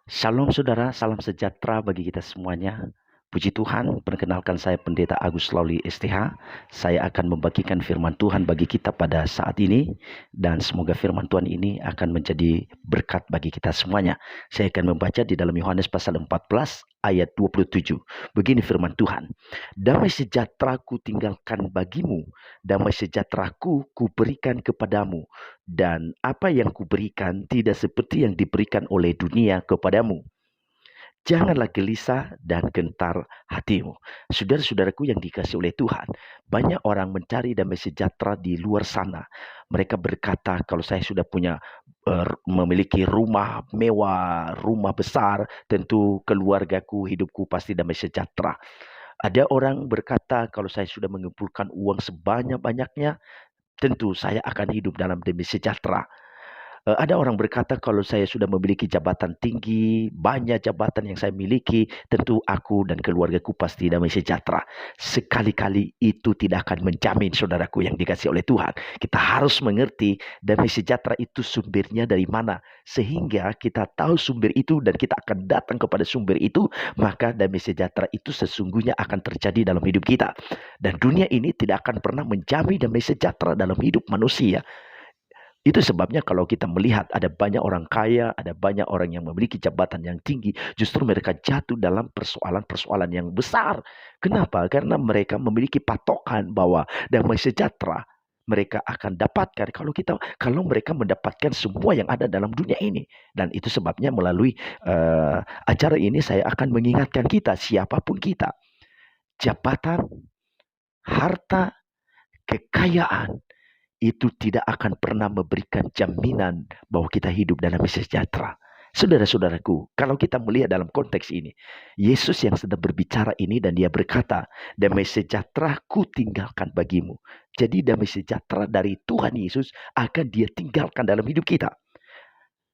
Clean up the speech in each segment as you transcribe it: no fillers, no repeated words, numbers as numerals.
Shalom saudara, salam sejahtera bagi kita semuanya. Puji Tuhan, perkenalkan saya Pendeta Agus Lauli STH. Saya akan membagikan firman Tuhan bagi kita pada saat ini. Dan semoga firman Tuhan ini akan menjadi berkat bagi kita semuanya. Saya akan membaca di dalam Yohanes pasal 14 ayat 27. Begini firman Tuhan. Damai sejahtera ku tinggalkan bagimu, damai sejahtera ku berikan kepadamu. Dan apa yang kuberikan tidak seperti yang diberikan oleh dunia kepadamu. Janganlah gelisah dan gentar hatimu. Saudara-saudaraku yang dikasihi oleh Tuhan, banyak orang mencari damai sejahtera di luar sana. Mereka berkata, kalau saya sudah punya memiliki rumah mewah, rumah besar, tentu keluargaku, hidupku pasti damai sejahtera. Ada orang berkata, kalau saya sudah mengumpulkan uang sebanyak-banyaknya, tentu saya akan hidup dalam damai sejahtera. Ada orang berkata kalau saya sudah memiliki jabatan tinggi, banyak jabatan yang saya miliki, tentu aku dan keluargaku pasti damai sejahtera. Sekali-kali itu tidak akan menjamin saudaraku yang dikasihi oleh Tuhan. Kita harus mengerti damai sejahtera itu sumbernya dari mana. Sehingga kita tahu sumber itu dan kita akan datang kepada sumber itu, maka damai sejahtera itu sesungguhnya akan terjadi dalam hidup kita. Dan dunia ini tidak akan pernah menjamin damai sejahtera dalam hidup manusia. Itu sebabnya kalau kita melihat ada banyak orang kaya, ada banyak orang yang memiliki jabatan yang tinggi, justru mereka jatuh dalam persoalan-persoalan yang besar. Kenapa? Karena mereka memiliki patokan bahwa damai sejahtera mereka akan dapatkan kalau mereka mendapatkan semua yang ada dalam dunia ini. Dan itu sebabnya melalui acara ini saya akan mengingatkan kita, siapapun kita, jabatan, harta, kekayaan, itu tidak akan pernah memberikan jaminan bahwa kita hidup dalam sejahtera. Saudara-saudaraku, kalau kita melihat dalam konteks ini, Yesus yang sedang berbicara ini dan dia berkata, damai sejahtera ku tinggalkan bagimu. Jadi damai sejahtera dari Tuhan Yesus akan dia tinggalkan dalam hidup kita.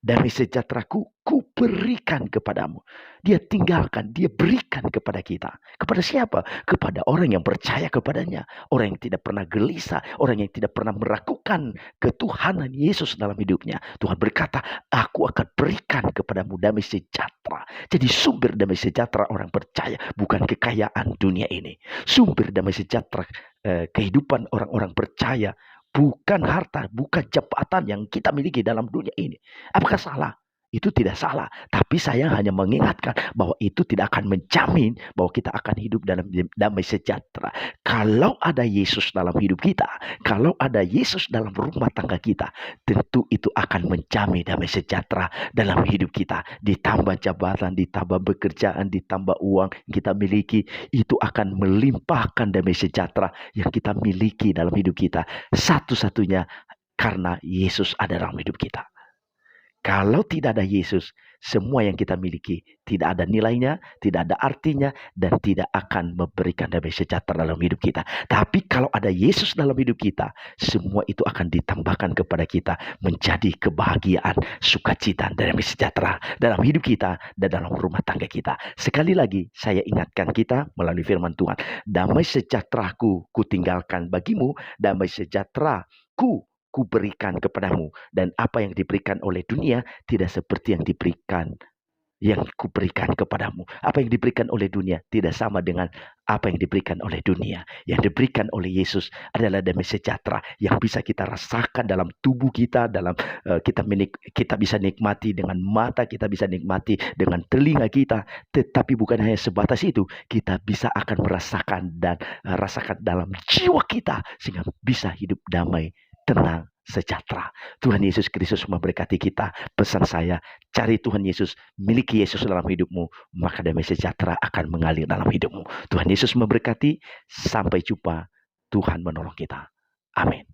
Damai sejahteraku ku berikan kepadamu. Dia tinggalkan, dia berikan kepada kita. Kepada siapa? Kepada orang yang percaya kepadanya. Orang yang tidak pernah gelisah. Orang yang tidak pernah meragukan ketuhanan Yesus dalam hidupnya. Tuhan berkata, aku akan berikan kepadamu damai sejahtera. Jadi sumber damai sejahtera orang percaya bukan kekayaan dunia ini. Sumber damai sejahtera kehidupan orang-orang percaya bukan harta, bukan jabatan yang kita miliki dalam dunia ini. Apakah salah? Itu tidak salah. Tapi saya hanya mengingatkan bahwa itu tidak akan menjamin bahwa kita akan hidup dalam damai sejahtera. Kalau ada Yesus dalam hidup kita, kalau ada Yesus dalam rumah tangga kita, tentu itu akan menjamin damai sejahtera dalam hidup kita. Ditambah jabatan, ditambah pekerjaan, ditambah uang yang kita miliki, itu akan melimpahkan damai sejahtera yang kita miliki dalam hidup kita. Satu-satunya karena Yesus ada dalam hidup kita. Kalau tidak ada Yesus, semua yang kita miliki tidak ada nilainya, tidak ada artinya, dan tidak akan memberikan damai sejahtera dalam hidup kita. Tapi kalau ada Yesus dalam hidup kita, semua itu akan ditambahkan kepada kita menjadi kebahagiaan, sukacita, dan damai sejahtera dalam hidup kita dan dalam rumah tangga kita. Sekali lagi, saya ingatkan kita melalui firman Tuhan, damai sejahteraku ku tinggalkan bagimu, damai sejahteraku ku berikan kepadamu, dan apa yang diberikan oleh dunia tidak seperti yang kuberikan kepadamu. Apa yang diberikan oleh dunia tidak sama dengan apa yang diberikan oleh dunia. Yang diberikan oleh Yesus adalah damai sejahtera yang bisa kita rasakan dalam tubuh kita, dalam kita bisa nikmati dengan mata, kita bisa nikmati dengan telinga kita. Tetapi bukan hanya sebatas itu, kita bisa akan merasakan dan rasakan dalam jiwa kita sehingga bisa hidup damai, tenang, sejahtera. Tuhan Yesus Kristus memberkati kita. Pesan saya, cari Tuhan Yesus, miliki Yesus dalam hidupmu, maka damai sejahtera akan mengalir dalam hidupmu. Tuhan Yesus memberkati. Sampai jumpa. Tuhan menolong kita. Amin.